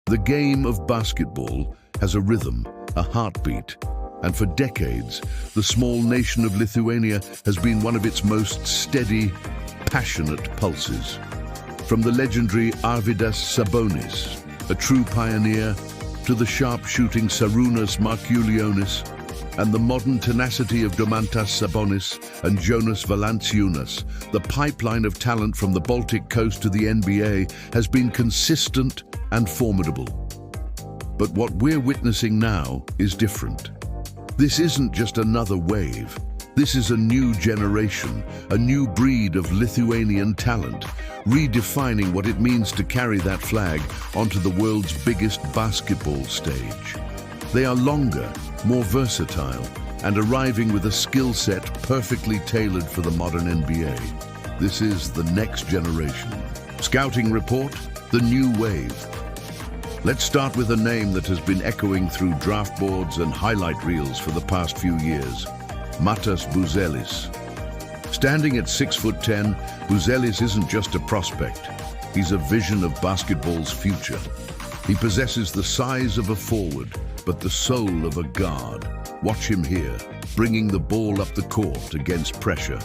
The game of basketball has a rhythm, a heartbeat, and for decades, the small nation of Lithuania has been one of its most steady, passionate pulses. From the legendary Arvydas Sabonis, a true pioneer, to the sharp-shooting Šarūnas Marčiulionis, and the modern tenacity of Domantas Sabonis and Jonas Valanciunas, the pipeline of talent from the Baltic coast to the NBA has been consistent and formidable. But what we're witnessing now is different. This isn't just another wave. This is a new generation, a new breed of Lithuanian talent, redefining what it means to carry that flag onto the world's biggest basketball stage. They are longer, more versatile, and arriving with a skill set perfectly tailored for the modern NBA. This is the next generation. Scouting report, the new wave. Let's start with a name that has been echoing through draft boards and highlight reels for the past few years. Motiejus Buzelis. Standing at 6'10", Buzelis isn't just a prospect. He's a vision of basketball's future. He possesses the size of a forward, but the soul of a guard. Watch him here, bringing the ball up the court against pressure.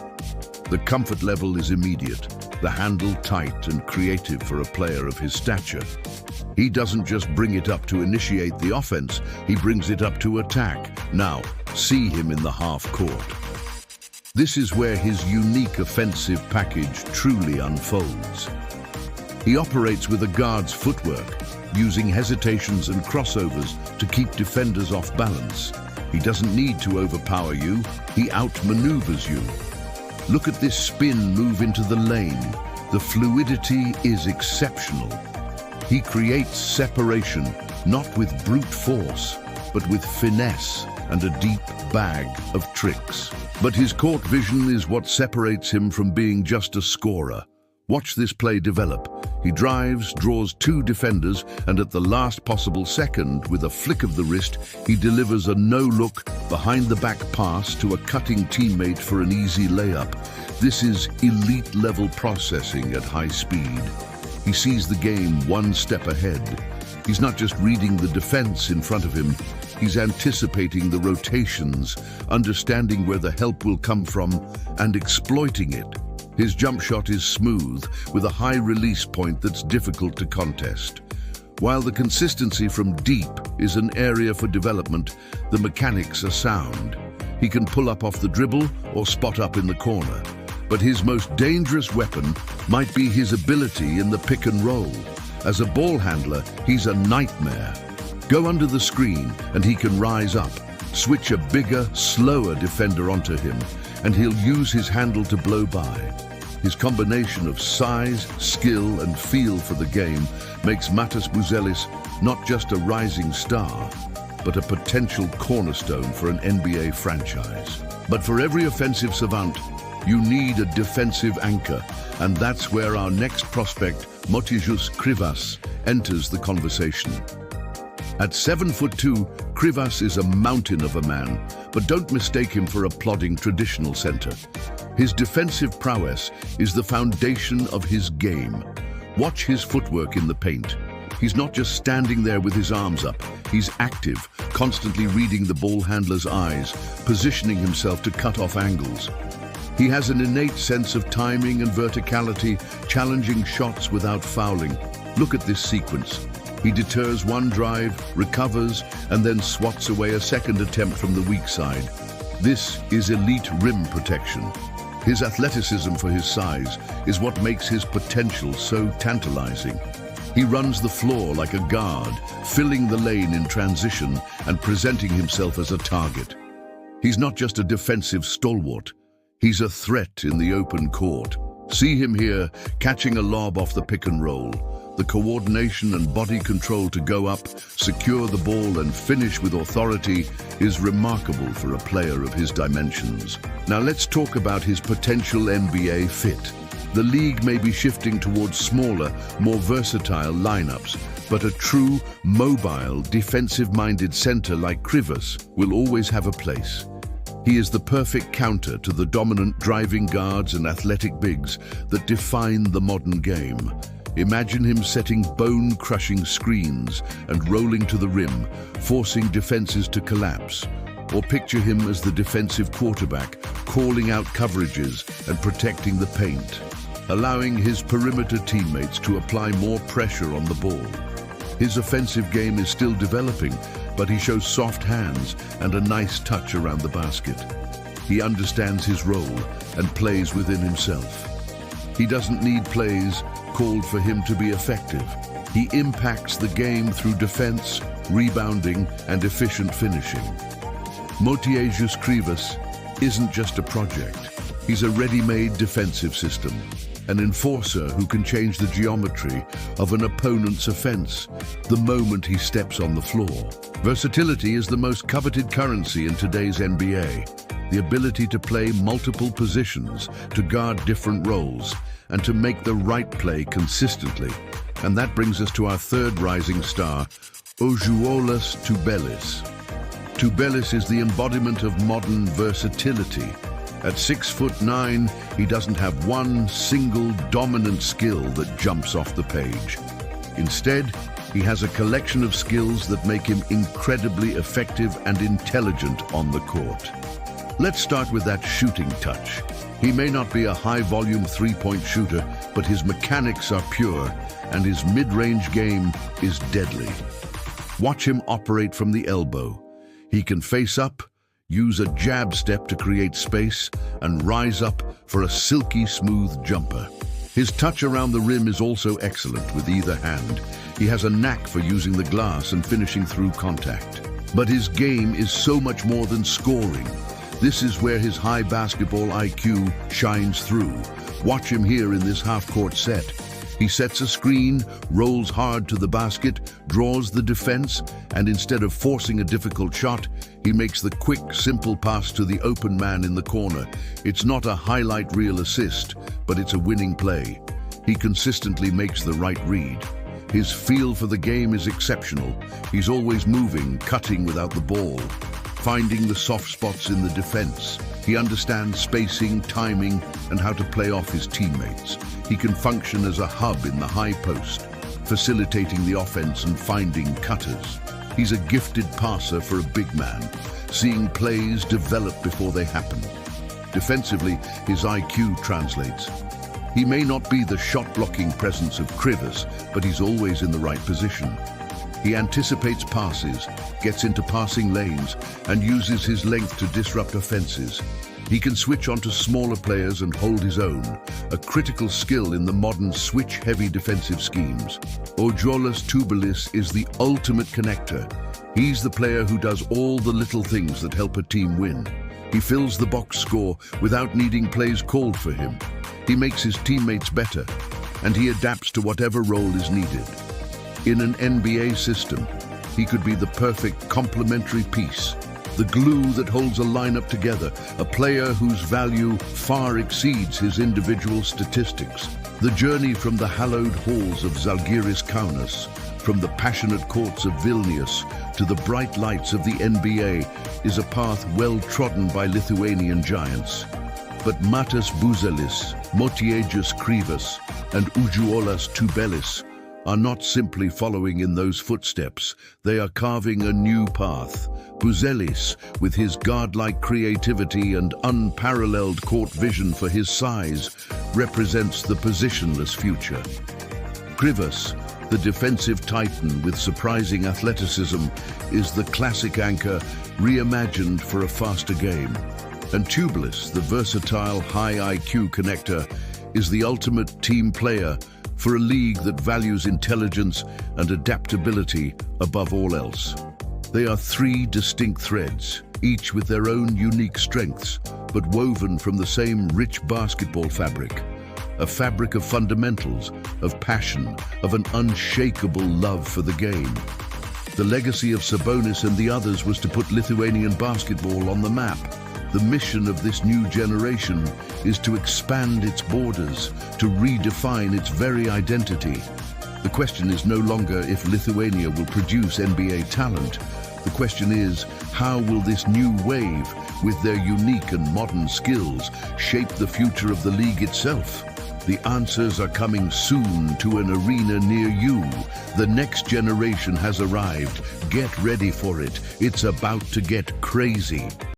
The comfort level is immediate, the handle tight and creative for a player of his stature. He doesn't just bring it up to initiate the offense, he brings it up to attack. Now, see him in the half court. This is where his unique offensive package truly unfolds. He operates with a guard's footwork, using hesitations and crossovers to keep defenders off balance. He doesn't need to overpower you, he outmaneuvers you. Look at this spin move into the lane. The fluidity is exceptional. He creates separation, not with brute force, but with finesse and a deep bag of tricks. But his court vision is what separates him from being just a scorer. Watch this play develop. He drives, draws two defenders, and at the last possible second, with a flick of the wrist, he delivers a no-look, behind-the-back pass to a cutting teammate for an easy layup. This is elite-level processing at high speed. He sees the game one step ahead. He's not just reading the defense in front of him, he's anticipating the rotations, understanding where the help will come from, and exploiting it. His jump shot is smooth, with a high release point that's difficult to contest. While the consistency from deep is an area for development, the mechanics are sound. He can pull up off the dribble or spot up in the corner. But his most dangerous weapon might be his ability in the pick and roll. As a ball handler, he's a nightmare. Go under the screen and he can rise up, switch a bigger, slower defender onto him, and he'll use his handle to blow by. His combination of size, skill, and feel for the game makes Motiejus Buzelis not just a rising star, but a potential cornerstone for an NBA franchise. But for every offensive savant, you need a defensive anchor, and that's where our next prospect, Motiejus Krivas, enters the conversation. At 7'2", Krivas is a mountain of a man, but don't mistake him for a plodding traditional center. His defensive prowess is the foundation of his game. Watch his footwork in the paint. He's not just standing there with his arms up, he's active, constantly reading the ball handler's eyes, positioning himself to cut off angles. He has an innate sense of timing and verticality, challenging shots without fouling. Look at this sequence. He deters one drive, recovers, and then swats away a second attempt from the weak side. This is elite rim protection. His athleticism for his size is what makes his potential so tantalizing. He runs the floor like a guard, filling the lane in transition and presenting himself as a target. He's not just a defensive stalwart, he's a threat in the open court. See him here, catching a lob off the pick and roll. The coordination and body control to go up, secure the ball, and finish with authority is remarkable for a player of his dimensions. Now let's talk about his potential NBA fit. The league may be shifting towards smaller, more versatile lineups, but a true, mobile, defensive-minded center like Krivas will always have a place. He is the perfect counter to the dominant driving guards and athletic bigs that define the modern game. Imagine him setting bone-crushing screens and rolling to the rim, forcing defenses to collapse. Or picture him as the defensive quarterback, calling out coverages and protecting the paint, allowing his perimeter teammates to apply more pressure on the ball. His offensive game is still developing, but he shows soft hands and a nice touch around the basket. He understands his role and plays within himself. He doesn't need plays called for him to be effective. He impacts the game through defense, rebounding, and efficient finishing. Motiejus Krivas isn't just a project. He's a ready-made defensive system, an enforcer who can change the geometry of an opponent's offense the moment he steps on the floor. Versatility is the most coveted currency in today's NBA. The ability to play multiple positions, to guard different roles, and to make the right play consistently. And that brings us to our third rising star, Ažuolas Tubelis. Tubelis is the embodiment of modern versatility. At 6'9", he doesn't have one single dominant skill that jumps off the page. Instead, he has a collection of skills that make him incredibly effective and intelligent on the court. Let's start with that shooting touch. He may not be a high-volume three-point shooter, but his mechanics are pure, and his mid-range game is deadly. Watch him operate from the elbow. He can face up, use a jab step to create space, and rise up for a silky smooth jumper. His touch around the rim is also excellent with either hand. He has a knack for using the glass and finishing through contact. But his game is so much more than scoring. This is where his high basketball IQ shines through. Watch him here in this half-court set. He sets a screen, rolls hard to the basket, draws the defense, and instead of forcing a difficult shot, he makes the quick, simple pass to the open man in the corner. It's not a highlight reel assist, but it's a winning play. He consistently makes the right read. His feel for the game is exceptional. He's always moving, cutting without the ball, finding the soft spots in the defense. He understands spacing, timing, and how to play off his teammates. He can function as a hub in the high post, facilitating the offense and finding cutters. He's a gifted passer for a big man, seeing plays develop before they happen. Defensively, his IQ translates. He may not be the shot-blocking presence of Krivas, but he's always in the right position. He anticipates passes, gets into passing lanes, and uses his length to disrupt offenses. He can switch onto smaller players and hold his own, a critical skill in the modern switch-heavy defensive schemes. Ažuolas Tubelis is the ultimate connector. He's the player who does all the little things that help a team win. He fills the box score without needing plays called for him. He makes his teammates better, and he adapts to whatever role is needed. In an NBA system, he could be the perfect complementary piece, the glue that holds a lineup together, a player whose value far exceeds his individual statistics. The journey from the hallowed halls of Žalgiris Kaunas, from the passionate courts of Vilnius to the bright lights of the NBA, is a path well trodden by Lithuanian giants. But Buzelis, Motiejus Krivas, and Ažuolas Tubelis are not simply following in those footsteps. They are carving a new path. Buzelis, with his godlike creativity and unparalleled court vision for his size, represents the positionless future. Krivas, the defensive titan with surprising athleticism, is the classic anchor reimagined for a faster game. And Tubelis, the versatile high IQ connector, is the ultimate team player for a league that values intelligence and adaptability above all else. They are three distinct threads, each with their own unique strengths, but woven from the same rich basketball fabric. A fabric of fundamentals, of passion, of an unshakable love for the game. The legacy of Sabonis and the others was to put Lithuanian basketball on the map. The mission of this new generation is to expand its borders, to redefine its very identity. The question is no longer if Lithuania will produce NBA talent. The question is, how will this new wave, with their unique and modern skills, shape the future of the league itself? The answers are coming soon to an arena near you. The next generation has arrived. Get ready for it. It's about to get crazy.